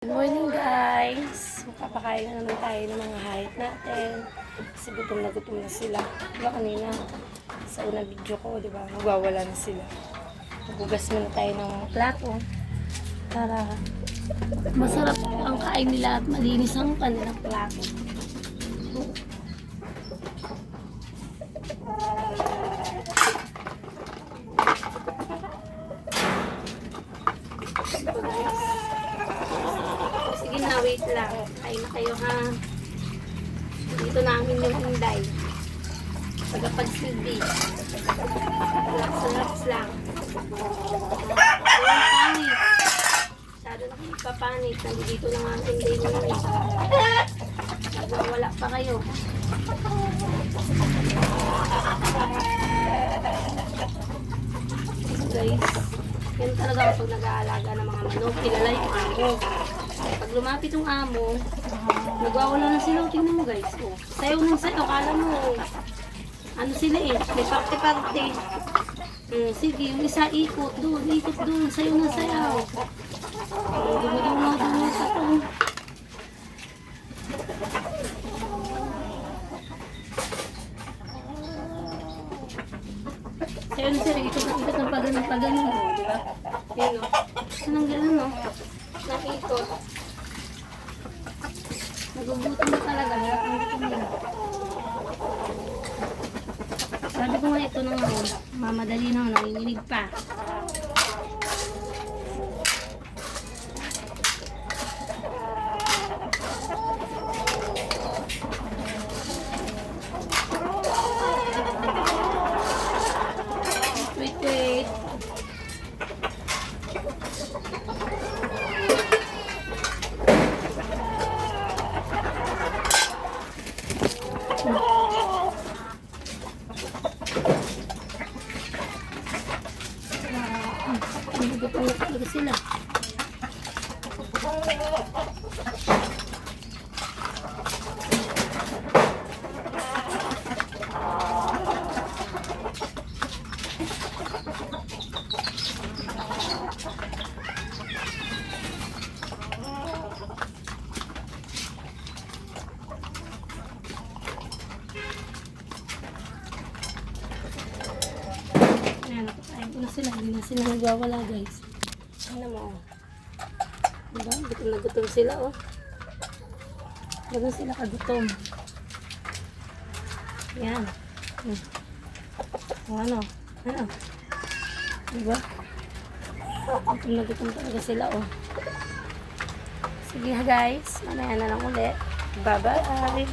Good morning guys! Magpapakain na naman tayo ng mga hayop natin. Kasi gutom na sila. Diba kanina sa unang video ko, diba? Magwawala na sila. Magugas muna tayo ng plato para masarap ang kain nila at malinis ang kanilang plato. Sige na, wait lang. Kain na kayo ha. Dito namin yung Inday. Tagapagsilbi. Relax lang. Ayun, pangit. Masyado na kayo ipapanit. Nandito lang ang Inday mo na. Wala pa kayo. Guys, yan talaga kapag nag-aalaga ng mga manok. Kilala yung amo. Pag lumapit yung amo, nagwawala na sila. Tingnan mo guys. Oh, sayaw ng sayaw. Kala mo, ano sila eh. May parte-parte. Sige, yung isa ikot doon. Ikot doon. Sayaw na sayaw. Dumadungaw sa to. Sayaw na sayaw. Ikot ng pagano. Diba? Yan o. Anong gano'n o? Nakikot. Nagugutom na talaga. Ang gutom nila. Sabi ko nga ito nang mamadali na nanginginig pa. Wait. Gutom na talaga sila. Ayan, nakakain ko na sila. Hindi na sila nagwawala guys. Ano mo? Diba? Gutom na gutom sila oh. Ganun sila kagutom. Yan. Ano? Diba? Gutom na gutom talaga sila oh. Sige guys. Mamaya na lang ulit. Bye bye.